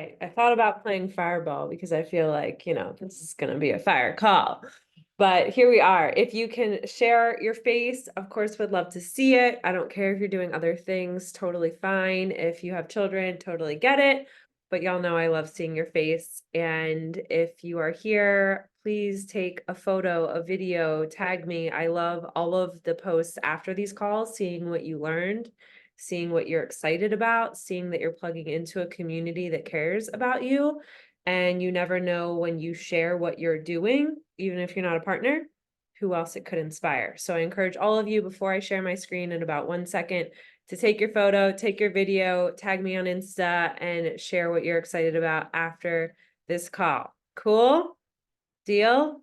right. I thought about playing Fireball because I feel like, this is going to be a fire call. But here we are. If you can share your face, of course, would love to see it. I don't care if you're doing other things, totally fine. If you have children, totally get it. But y'all know I love seeing your face. And if you are here, please take a photo, a video, tag me. I love all of the posts after these calls, seeing what you learned, seeing what you're excited about, seeing that you're plugging into a community that cares about you. And you never know when you share what you're doing, even if you're not a partner, who else it could inspire. So I encourage all of you, before I share my screen in about 1 second, to take your photo, take your video, tag me on Insta, and share what you're excited about after this call. Cool? Deal?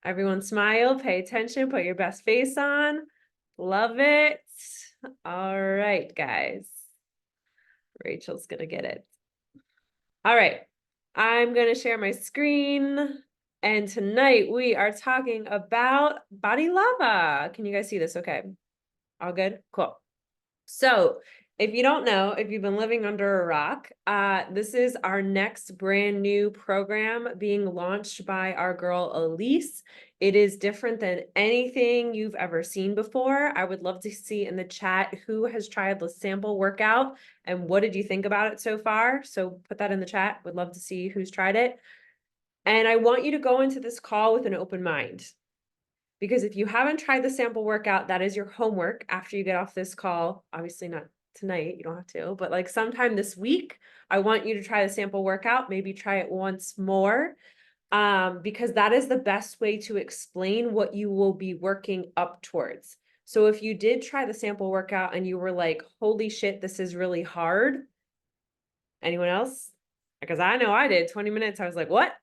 Everyone smile, pay attention, put your best face on. Love it. All right, guys. Rachel's gonna get it. All right, I'm gonna share my screen. And tonight we are talking about body lava. Can you guys see this okay? All good? Cool. So if you don't know, if you've been living under a rock, this is our next brand new program being launched by our girl Elise. It is different than anything you've ever seen before. I would love to see in the chat who has tried the sample workout and what did you think about it so far? So put that in the chat. Would love to see who's tried it. And I want you to go into this call with an open mind. Because if you haven't tried the sample workout, that is your homework after you get off this call. Obviously not tonight, you don't have to, but like sometime this week, I want you to try the sample workout, maybe try it once more, because that is the best way to explain what you will be working up towards. So if you did try the sample workout and you were like, holy shit, this is really hard. Anyone else? Because I know I did 20 minutes. I was like, what?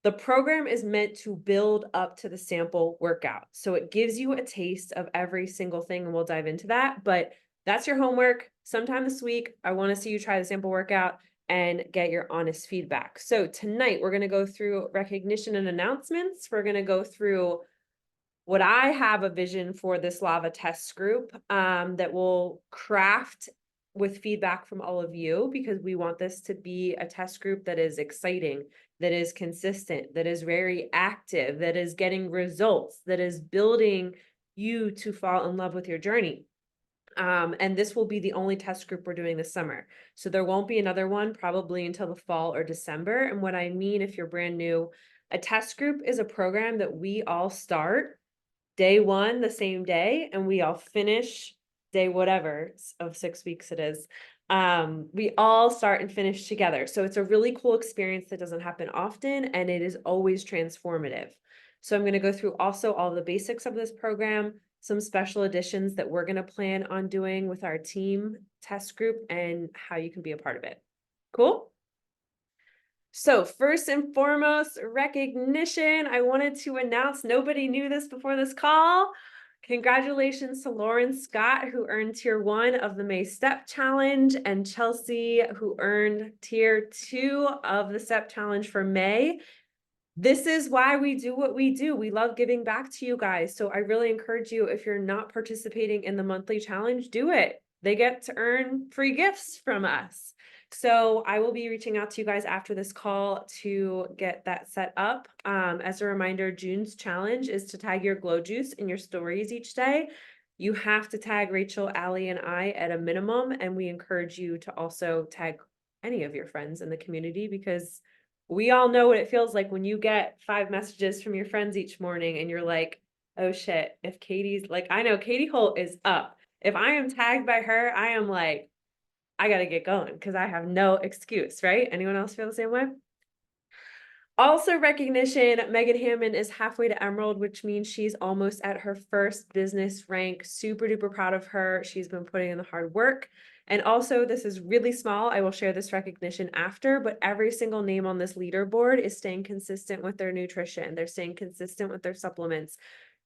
The program is meant to build up to the sample workout. So it gives you a taste of every single thing, and we'll dive into that. But that's your homework. Sometime this week, I want to see you try the sample workout and get your honest feedback. So tonight, we're going to go through recognition and announcements. We're going to go through what I have a vision for this lava test group that will craft with feedback from all of you, because we want this to be a test group that is exciting, that is consistent, that is very active, that is getting results, that is building you to fall in love with your journey. And this will be the only test group we're doing this summer. So there won't be another one probably until the fall or December. And what I mean, if you're brand new, a test group is a program that we all start day one the same day, and we all finish day whatever of 6 weeks it is. We all start and finish together. So it's a really cool experience that doesn't happen often, and it is always transformative. So I'm going to go through also all the basics of this program, some special editions that we're going to plan on doing with our team test group, and how you can be a part of it. Cool? So first and foremost, recognition. I wanted to announce, nobody knew this before this call. Congratulations to Lauren Scott, who earned tier 1 of the May Step Challenge, and Chelsea, who earned tier 2 of the Step Challenge for May. This is why we do what we do. We love giving back to you guys. So I really encourage you, if you're not participating in the monthly challenge, do it. They get to earn free gifts from us. So I will be reaching out to you guys after this call to get that set up. As a reminder, June's challenge is to tag your glow juice in your stories each day. You have to tag Rachel, Allie, and I at a minimum, and we encourage you to also tag any of your friends in the community, because we all know what it feels like when you get 5 messages from your friends each morning and you're like, oh shit, if Katie's like, I know Katie Holt is up. If I am tagged by her, I am like, I got to get going because I have no excuse, right? Anyone else feel the same way? Also recognition, Megan Hammond is halfway to Emerald, which means she's almost at her first business rank. Super duper proud of her. She's been putting in the hard work. And also, this is really small. I will share this recognition after, but every single name on this leaderboard is staying consistent with their nutrition. They're staying consistent with their supplements.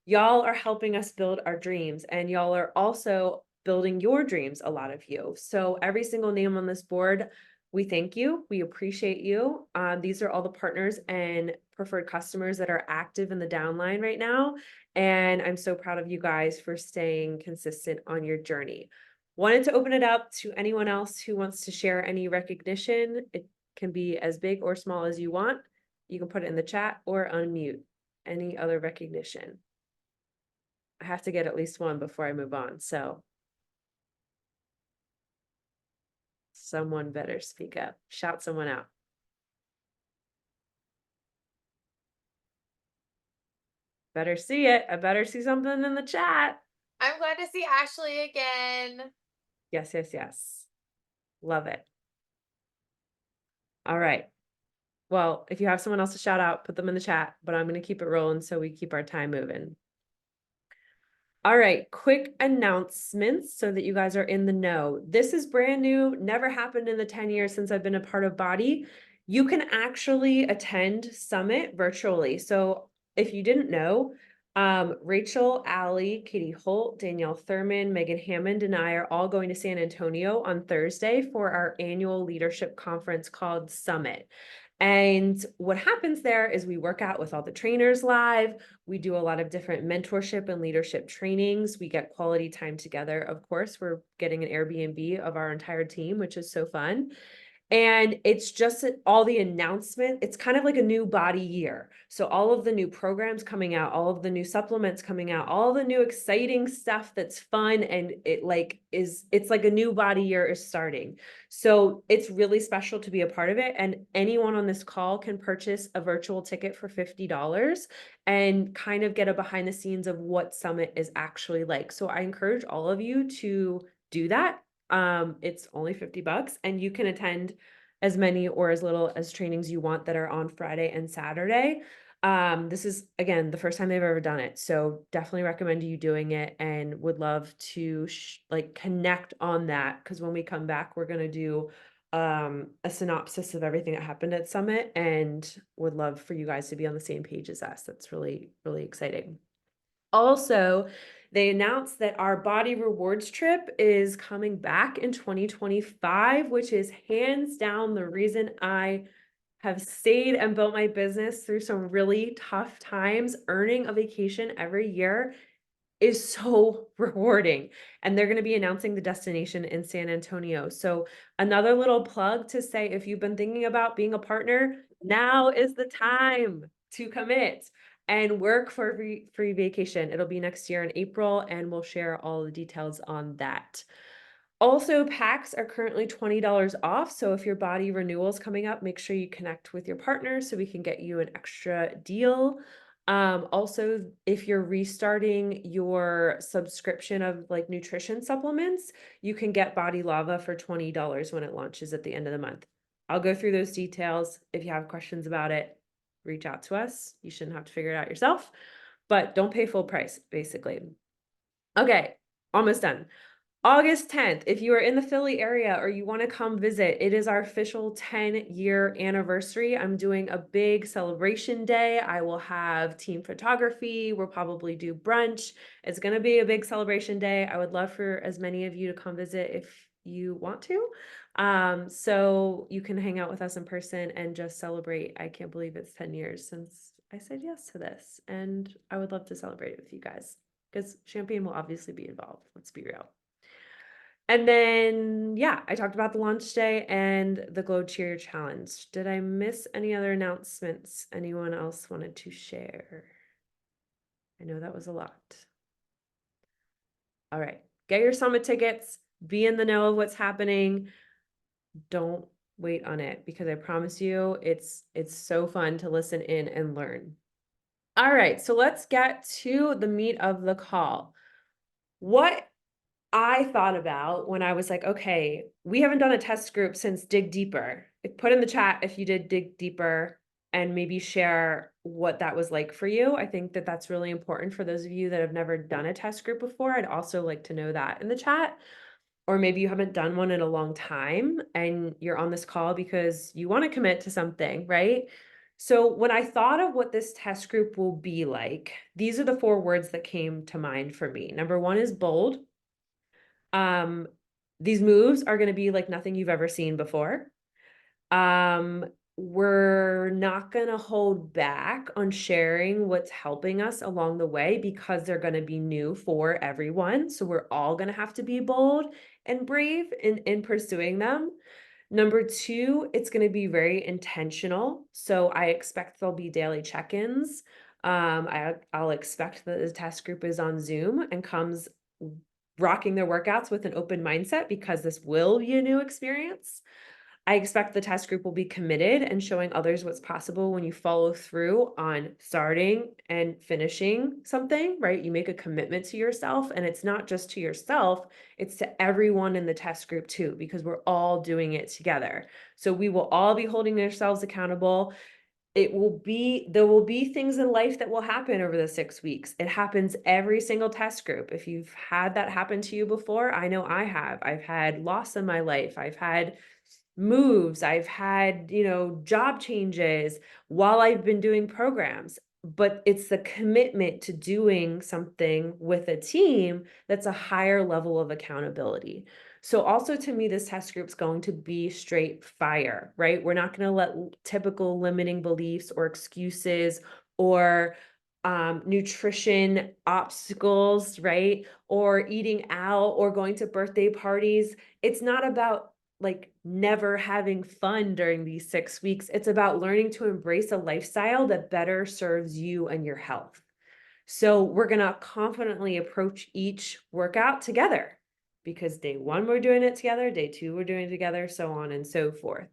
Y'all are helping us build our dreams, and y'all are also building your dreams, a lot of you. So every single name on this board, we thank you. We appreciate you. These are all the partners and preferred customers that are active in the downline right now. And I'm so proud of you guys for staying consistent on your journey. Wanted to open it up to anyone else who wants to share any recognition. It can be as big or small as you want. You can put it in the chat or unmute. Any other recognition? I have to get at least one before I move on, so someone better speak up. Shout someone out. Better see it. I better see something in the chat. I'm glad to see Ashley again. Yes, yes, yes. Love it. All right. Well, if you have someone else to shout out, put them in the chat, but I'm going to keep it rolling so we keep our time moving. All right, quick announcements so that you guys are in the know. This is brand new, never happened in the 10 years since I've been a part of Bodi. You can actually attend Summit virtually. So if you didn't know, Rachel, Allie, Katie Holt, Danielle Thurman, Megan Hammond, and I are all going to San Antonio on Thursday for our annual leadership conference called Summit. And what happens there is we work out with all the trainers live. We do a lot of different mentorship and leadership trainings. We get quality time together. Of course, we're getting an Airbnb of our entire team, which is so fun. And it's just all the announcement. It's kind of like a new Bodi year. So all of the new programs coming out, all of the new supplements coming out, all the new exciting stuff that's fun, and it's like a new Bodi year is starting. So it's really special to be a part of it. And anyone on this call can purchase a virtual ticket for $50 and kind of get a behind the scenes of what Summit is actually like. So I encourage all of you to do that. It's only $50 and you can attend as many or as little as trainings you want that are on Friday and Saturday. This is, again, the first time they've ever done it. So definitely recommend you doing it and would love to connect on that. Cause when we come back, we're going to do a synopsis of everything that happened at Summit and would love for you guys to be on the same page as us. That's really, really exciting. Also, they announced that our Bodi Rewards trip is coming back in 2025, which is hands down the reason I have stayed and built my business through some really tough times. Earning a vacation every year is so rewarding. And they're going to be announcing the destination in San Antonio. So another little plug to say, if you've been thinking about being a partner, now is the time to commit and work for a free vacation. It'll be next year in April, and we'll share all the details on that. Also, packs are currently $20 off. So if your Bodi renewal is coming up, make sure you connect with your partner so we can get you an extra deal. Also, if you're restarting your subscription of like nutrition supplements, you can get Bodi Lava for $20 when it launches at the end of the month. I'll go through those details. If you have questions about it, reach out to us. You shouldn't have to figure it out yourself, but don't pay full price, basically. Okay, almost done. August 10th, if you are in the Philly area or you want to come visit, it is our official 10-year anniversary. I'm doing a big celebration day. I will have team photography. We'll probably do brunch. It's going to be a big celebration day. I would love for as many of you to come visit if you want to. So you can hang out with us in person and just celebrate. I can't believe it's 10 years since I said yes to this, and I would love to celebrate it with you guys because champagne will obviously be involved. Let's be real. And then, yeah, I talked about the launch day and the Glow Cheer Challenge. Did I miss any other announcements anyone else wanted to share? I know that was a lot. All right, get your summit tickets, be in the know of what's happening. Don't wait on it because I promise you it's so fun to listen in and learn. All right, so let's get to the meat of the call. What I thought about when I was like, okay, we haven't done a test group since Dig Deeper. Put in the chat if you did Dig Deeper and maybe share what that was like for you. I think that that's really important for those of you that have never done a test group before. I'd also like to know that in the chat. Or maybe you haven't done one in a long time and you're on this call because you want to commit to something, right? So when I thought of what this test group will be like, these are the 4 words that came to mind for me. Number 1 is bold. These moves are going to be like nothing you've ever seen before. We're not going to hold back on sharing what's helping us along the way because they're going to be new for everyone. So we're all going to have to be bold and brave in pursuing them. Number two, it's going to be very intentional. So I expect there'll be daily check-ins. I'll expect that the test group is on Zoom and comes rocking their workouts with an open mindset because this will be a new experience. I expect the test group will be committed and showing others what's possible when you follow through on starting and finishing something, right? You make a commitment to yourself, and it's not just to yourself, it's to everyone in the test group too, because we're all doing it together. So we will all be holding ourselves accountable. There will be things in life that will happen over the 6 weeks. It happens every single test group. If you've had that happen to you before, I know I have. I've had loss in my life. I've had moves, I've had, job changes while I've been doing programs, but it's the commitment to doing something with a team that's a higher level of accountability. So also to me, this test group's going to be straight fire, right? We're not going to let typical limiting beliefs or excuses or nutrition obstacles, right? Or eating out or going to birthday parties. It's not about like never having fun during these 6 weeks. It's about learning to embrace a lifestyle that better serves you and your health. So we're going to confidently approach each workout together because day one, we're doing it together. Day two, we're doing it together, so on and so forth.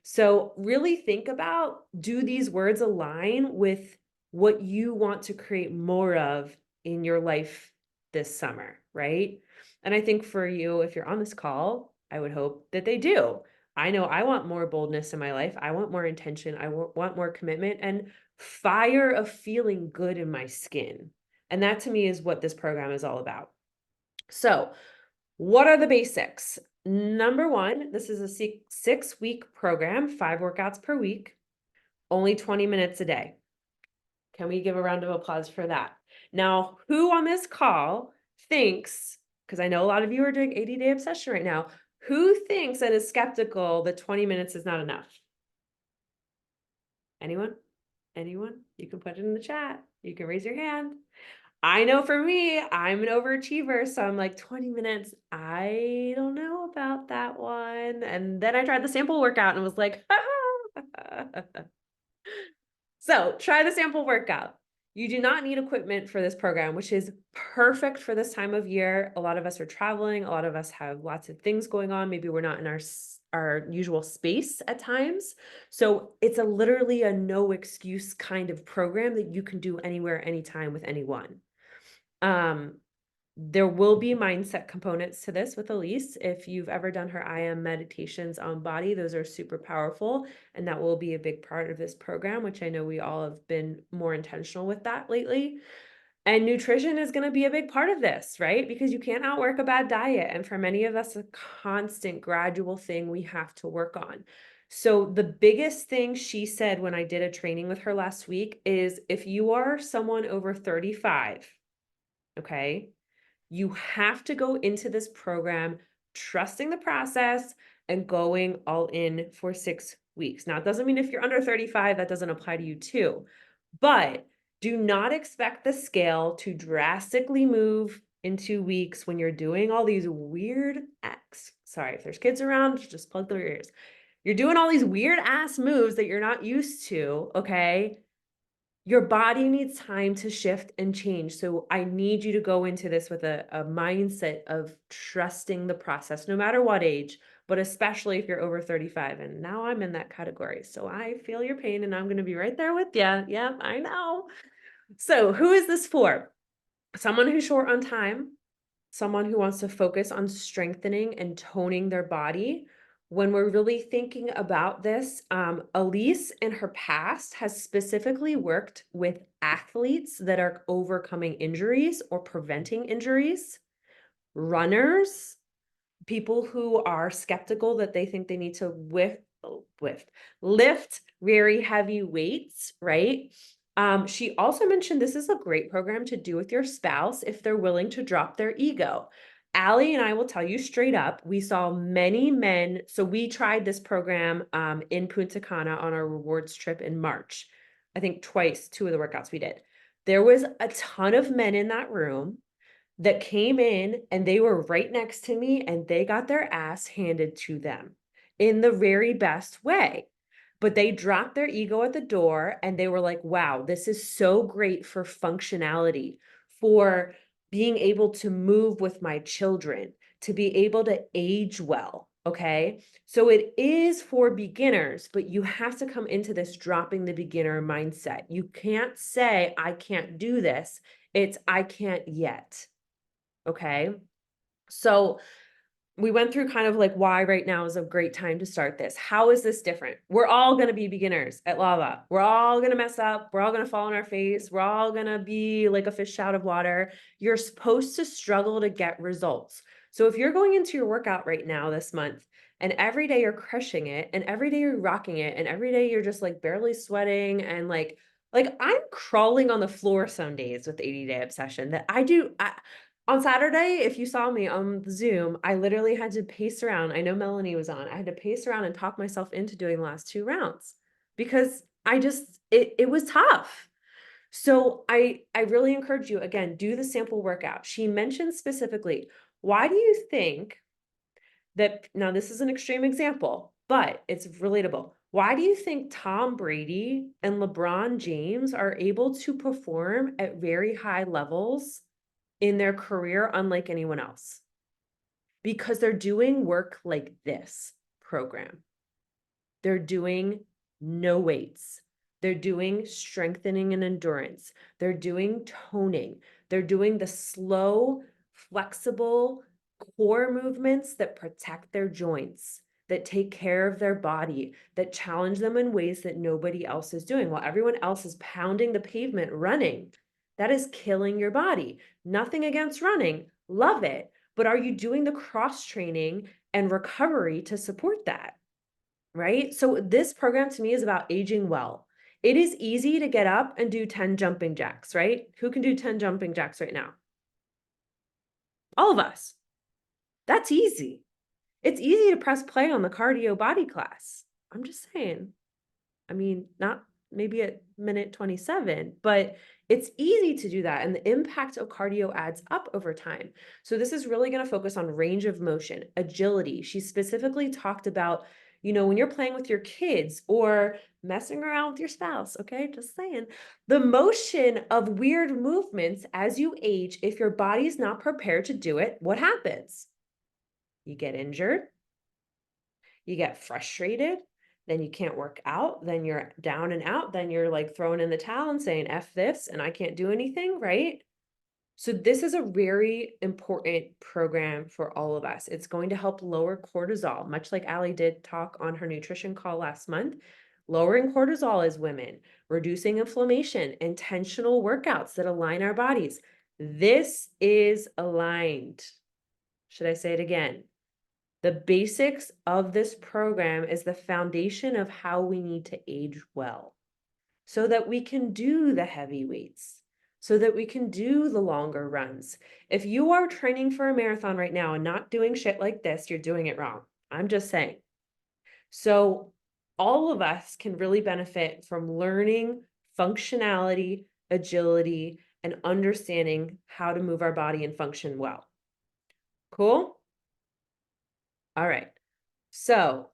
So really think about, do these words align with what you want to create more of in your life this summer, right? And I think for you, if you're on this call, I would hope that they do. I know I want more boldness in my life. I want more intention. I want more commitment and fire of feeling good in my skin. And that to me is what this program is all about. So, what are the basics? Number one, this is a 6 week program, 5 workouts per week, only 20 minutes a day. Can we give a round of applause for that? Now, who on this call thinks, because I know a lot of you are doing 80-day obsession right now, who thinks and is skeptical that 20 minutes is not enough? Anyone? Anyone? You can put it in the chat. You can raise your hand. I know for me, I'm an overachiever, so I'm like 20 minutes. I don't know about that one. And then I tried the sample workout and was like, so try the sample workout. You do not need equipment for this program, which is perfect for this time of year. A lot of us are traveling. A lot of us have lots of things going on. Maybe we're not in our usual space at times. So it's literally a no excuse kind of program that you can do anywhere, anytime with anyone. There will be mindset components to this with Elise. If you've ever done her IM meditations on Bodi, those are super powerful. And that will be a big part of this program, which I know we all have been more intentional with that lately. And nutrition is going to be a big part of this, right? Because you can't outwork a bad diet. And for many of us, a constant gradual thing we have to work on. So the biggest thing she said when I did a training with her last week is if you are someone over 35, okay, you have to go into this program trusting the process and going all in for 6 weeks. Now, it doesn't mean if you're under 35, that doesn't apply to you too, but do not expect the scale to drastically move in 2 weeks when you're doing all these weird sorry, if there's kids around, just plug their ears. You're doing all these weird ass moves that you're not used to, okay? Your body needs time to shift and change. So I need you to go into this with a mindset of trusting the process, no matter what age, but especially if you're over 35. And now I'm in that category. So I feel your pain and I'm going to be right there with you. Yep, I know. So who is this for? Someone who's short on time, someone who wants to focus on strengthening and toning their body. When we're really thinking about this, Elise in her past has specifically worked with athletes that are overcoming injuries or preventing injuries, runners, people who are skeptical that they think they need to lift very heavy weights, right? She also mentioned this is a great program to do with your spouse if they're willing to drop their ego. Allie and I will tell you straight up, we saw many men. So we tried this program in Punta Cana on our rewards trip in March. I think twice, two of the workouts we did. There was a ton of men in that room that came in and they were right next to me and they got their ass handed to them. in the very best way. But they dropped their ego at the door and they were like, wow, this is so great for functionality, for being able to move with my children, to be able to age well. Okay. So it is for beginners, but you have to come into this dropping the beginner mindset. You can't say, I can't do this. It's, I can't yet. Okay. So we went through kind of like why right now is a great time to start this. How is this different? We're all going to be beginners at lava. We're all going to mess up. We're all going to fall on our face. We're all going to be like a fish out of water. You're supposed to struggle to get results. So if you're going into your workout right now this month and every day you're crushing it and every day you're rocking it and every day you're just like barely sweating and like I'm crawling on the floor some days with 80-day obsession that I do. On Saturday, if you saw me on Zoom, I literally had to pace around. I know Melanie was on. I had to pace around and talk myself into doing the last 2 rounds because it was tough. So I really encourage you, again, do the sample workout. She mentioned specifically, why do you think that, now this is an extreme example, but it's relatable. Why do you think Tom Brady and LeBron James are able to perform at very high levels in their career unlike anyone else? Because they're doing work like this program. They're doing no weights. They're doing strengthening and endurance. They're doing toning. They're doing the slow, flexible core movements that protect their joints, that take care of their body, that challenge them in ways that nobody else is doing. While everyone else is pounding the pavement running, that is killing your body. Nothing against running, love it. But are you doing the cross training and recovery to support that? Right? So this program to me is about aging well. It is easy to get up and do 10 jumping jacks, right? Who can do 10 jumping jacks right now? All of us. That's easy. It's easy to press play on the cardio body class. I'm just saying. I mean, not maybe at minute 27, but it's easy to do that. And the impact of cardio adds up over time. So this is really going to focus on range of motion, agility. She specifically talked about, when you're playing with your kids or messing around with your spouse, okay? Just saying. The motion of weird movements as you age, if your body's not prepared to do it, what happens? You get injured, you get frustrated, then you can't work out, then you're down and out, then you're like throwing in the towel and saying, F this, and I can't do anything, right? So this is a very important program for all of us. It's going to help lower cortisol, much like Allie did talk on her nutrition call last month. Lowering cortisol as women, reducing inflammation, intentional workouts that align our bodies. This is aligned. Should I say it again? The basics of this program is the foundation of how we need to age well so that we can do the heavy weights, so that we can do the longer runs. If you are training for a marathon right now and not doing shit like this, you're doing it wrong. I'm just saying. So all of us can really benefit from learning functionality, agility, and understanding how to move our body and function well. Cool? All right. So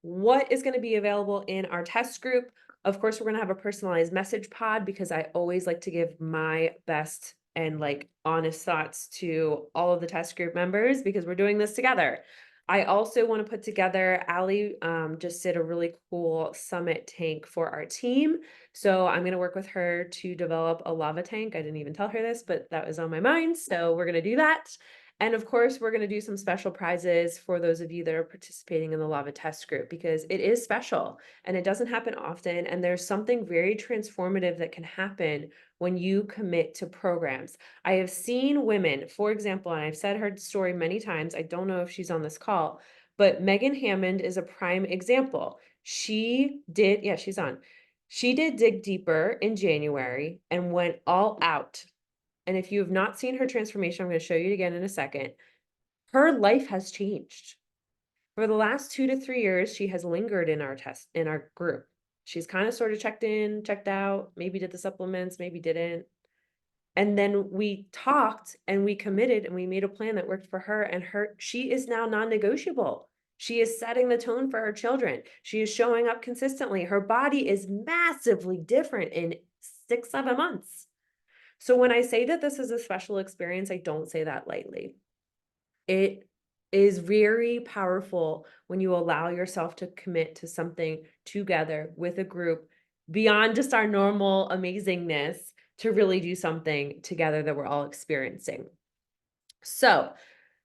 what is going to be available in our test group? Of course, we're going to have a personalized message pod because I always like to give my best and like honest thoughts to all of the test group members because we're doing this together. I also want to put together, Allie just did a really cool summit tank for our team. So I'm going to work with her to develop a lava tank. I didn't even tell her this, but that was on my mind. So we're going to do that. And of course, we're going to do some special prizes for those of you that are participating in the lava test group because it is special and it doesn't happen often. And there's something very transformative that can happen when you commit to programs. I have seen women, for example, and I've said her story many times. I don't know if she's on this call, but Megan Hammond is a prime example. She did, yeah, she's on. She did Dig Deeper in January and went all out. And if you have not seen her transformation, I'm going to show you it again in a second. Her life has changed. For the last 2 to 3 years, she has lingered in our group. She's kind of sort of checked in, checked out, maybe did the supplements, maybe didn't. And then we talked and we committed and we made a plan that worked for her, and she is now non-negotiable. She is setting the tone for her children. She is showing up consistently. Her body is massively different in 6, 7 months. So when I say that this is a special experience, I don't say that lightly. It is very powerful when you allow yourself to commit to something together with a group beyond just our normal amazingness to really do something together that we're all experiencing. So,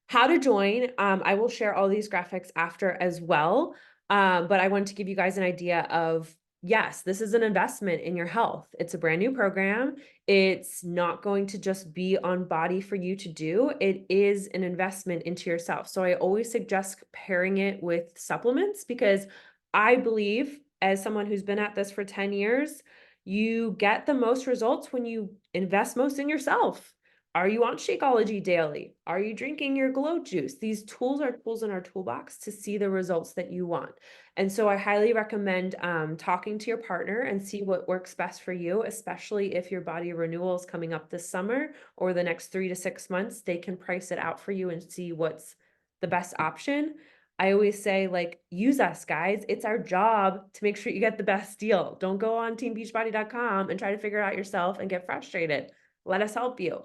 how to join, I will share all these graphics after as well, but I wanted to give you guys an idea of, yes, this is an investment in your health. It's a brand new program. It's not going to just be on Body for you to do. It is an investment into yourself. So I always suggest pairing it with supplements because I believe, as someone who's been at this for 10 years, you get the most results when you invest most in yourself. Are you on Shakeology daily? Are you drinking your glow juice? These tools are tools in our toolbox to see the results that you want. And so I highly recommend talking to your partner and see what works best for you, especially if your body renewal is coming up this summer or the next 3 to 6 months. They can price it out for you and see what's the best option. I always say, like, use us, guys. It's our job to make sure you get the best deal. Don't go on teambeachbody.com and try to figure it out yourself and get frustrated. Let us help you.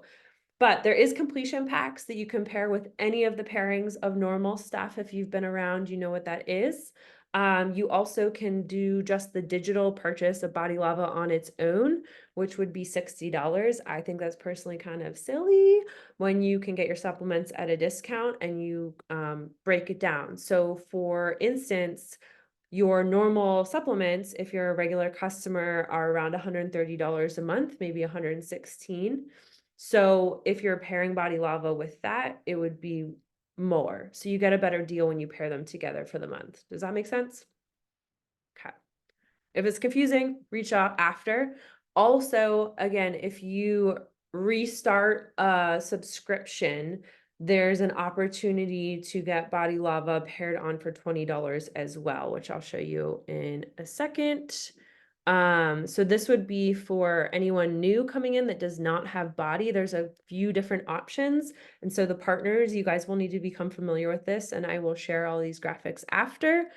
But there is completion packs that you can pair with any of the pairings of normal stuff. If you've been around, you know what that is. You also can do just the digital purchase of Body Lava on its own, which would be $60. I think that's personally kind of silly when you can get your supplements at a discount and you break it down. So for instance, your normal supplements, if you're a regular customer, are around $130 a month, maybe 116. So if you're pairing Body Lava with that, it would be more. So you get a better deal when you pair them together for the month. Does that make sense? Okay. If it's confusing, reach out after. Also, again, if you restart a subscription, there's an opportunity to get Body Lava paired on for $20 as well, which I'll show you in a second. So this would be for anyone new coming in that does not have Body. There's a few different options. And so the partners, you guys will need to become familiar with this, and I will share all these graphics after.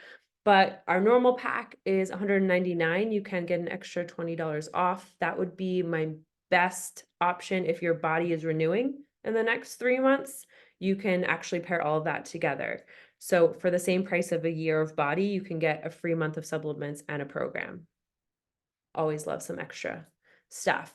But our normal pack is $199. You can get an extra $20 off. That would be my best option if your body is renewing in the next 3 months. You can actually pair all of that together. So for the same price of a year of Body, you can get a free month of supplements and a program. Always love some extra stuff.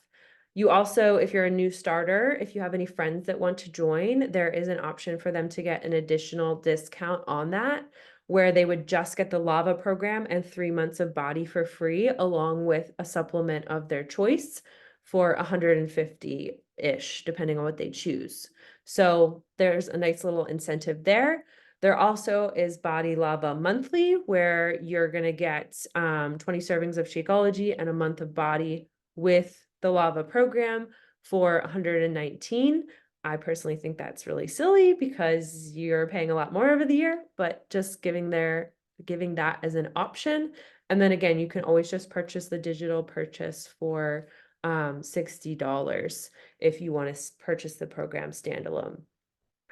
You also, if you're a new starter, if you have any friends that want to join, there is an option for them to get an additional discount on that, where they would just get the Lava program and 3 months of Body for free, along with a supplement of their choice for 150-ish, depending on what they choose. So there's a nice little incentive there. There also is Body Lava Monthly, where you're going to get 20 servings of Shakeology and a month of Body with the Lava program for 119. I personally think that's really silly because you're paying a lot more over the year, but just giving that as an option. And then again, you can always just purchase the digital purchase for $60 if you want to purchase the program standalone.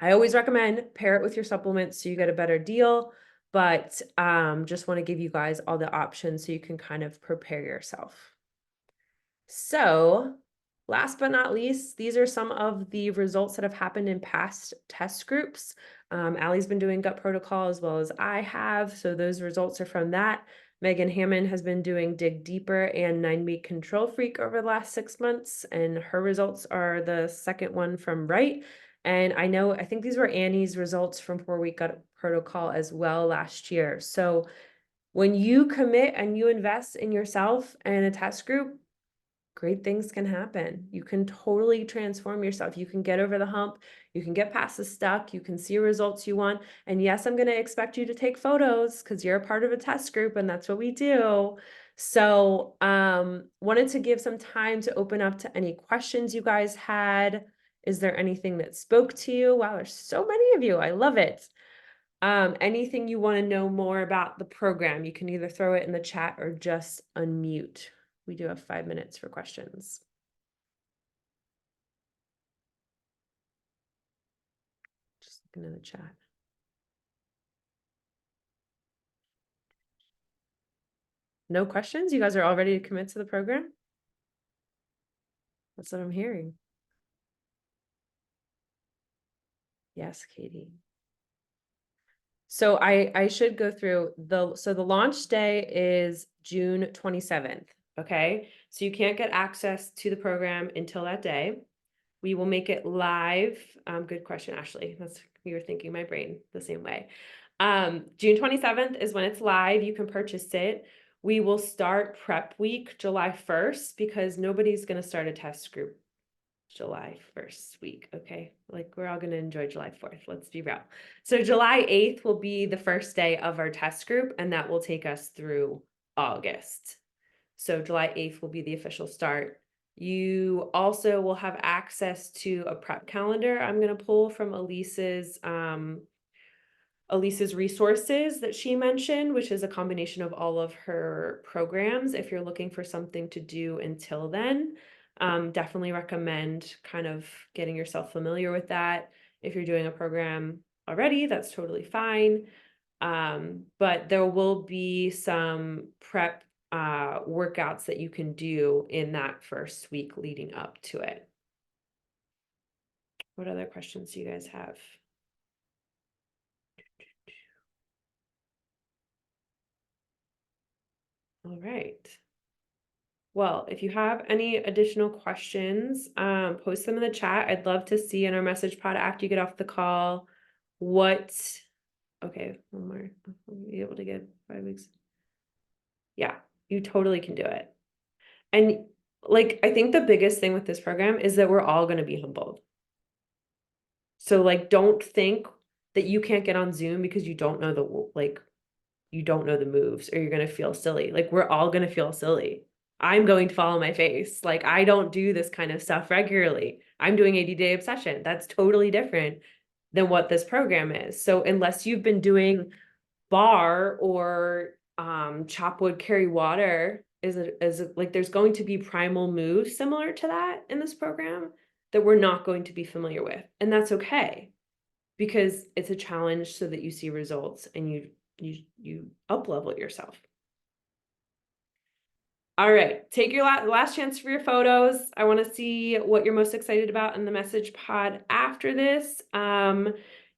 I always recommend pair it with your supplements so you get a better deal, but just want to give you guys all the options so you can kind of prepare yourself. So last but not least, these are some of the results that have happened in past test groups. Allie's been doing gut protocol as well as I have, so those results are from that. Megan Hammond has been doing Dig Deeper and 9-Week Control Freak over the last 6 months, and her results are the second one from right. And I think these were Annie's results from 4-Week Gut Protocol as well last year. So when you commit and you invest in yourself and a test group, great things can happen. You can totally transform yourself. You can get over the hump. You can get past the stuck. You can see results you want. And yes, I'm going to expect you to take photos because you're a part of a test group and that's what we do. So, wanted to give some time to open up to any questions you guys had. Is there anything that spoke to you? Wow, there's so many of you. I love it. Anything you want to know more about the program, you can either throw it in the chat or just unmute. We do have 5 minutes for questions. Just looking in the chat. No questions? You guys are all ready to commit to the program? That's what I'm hearing. Yes, Katie. So I should go through the launch day is June 27th. Okay. So you can't get access to the program until that day. We will make it live. Good question, Ashley. That's you were thinking my brain the same way. June 27th is when it's live. You can purchase it. We will start prep week July 1st because nobody's going to start a test group July 1st week. Okay. Like we're all going to enjoy July 4th. Let's be real. So July 8th will be the first day of our test group, and that will take us through August. So July 8th will be the official start. You also will have access to a prep calendar I'm going to pull from Elise's resources that she mentioned, which is a combination of all of her programs. If you're looking for something to do until then, definitely recommend kind of getting yourself familiar with that. If you're doing a program already, that's totally fine. But there will be some prep workouts that you can do in that first week leading up to it. What other questions do you guys have? All right. Well, if you have any additional questions, post them in the chat. I'd love to see in our message pod after you get off the call okay, one more. I'll be able to get 5 weeks. Yeah, you totally can do it. And like, I think the biggest thing with this program is that we're all going to be humbled. So like, don't think that you can't get on Zoom because you don't know you don't know the moves or you're going to feel silly. Like we're all going to feel silly. I'm going to fall on my face. Like I don't do this kind of stuff regularly. I'm doing 80-day obsession. That's totally different than what this program is. So unless you've been doing bar or chop wood, carry water, like there's going to be primal moves similar to that in this program that we're not going to be familiar with. And that's okay because it's a challenge so that you see results and you up level yourself. All right, take your last chance for your photos. I want to see what you're most excited about in the message pod after this.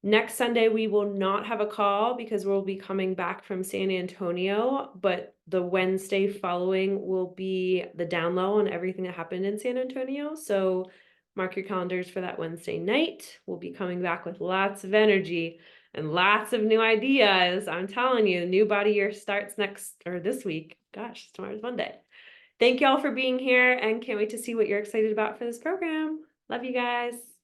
Next Sunday, we will not have a call because we'll be coming back from San Antonio, but the Wednesday following will be the down low on everything that happened in San Antonio. So mark your calendars for that Wednesday night. We'll be coming back with lots of energy and lots of new ideas. I'm telling you, new body year starts this week. Gosh, tomorrow's Monday. Thank you all for being here and can't wait to see what you're excited about for this program. Love you guys.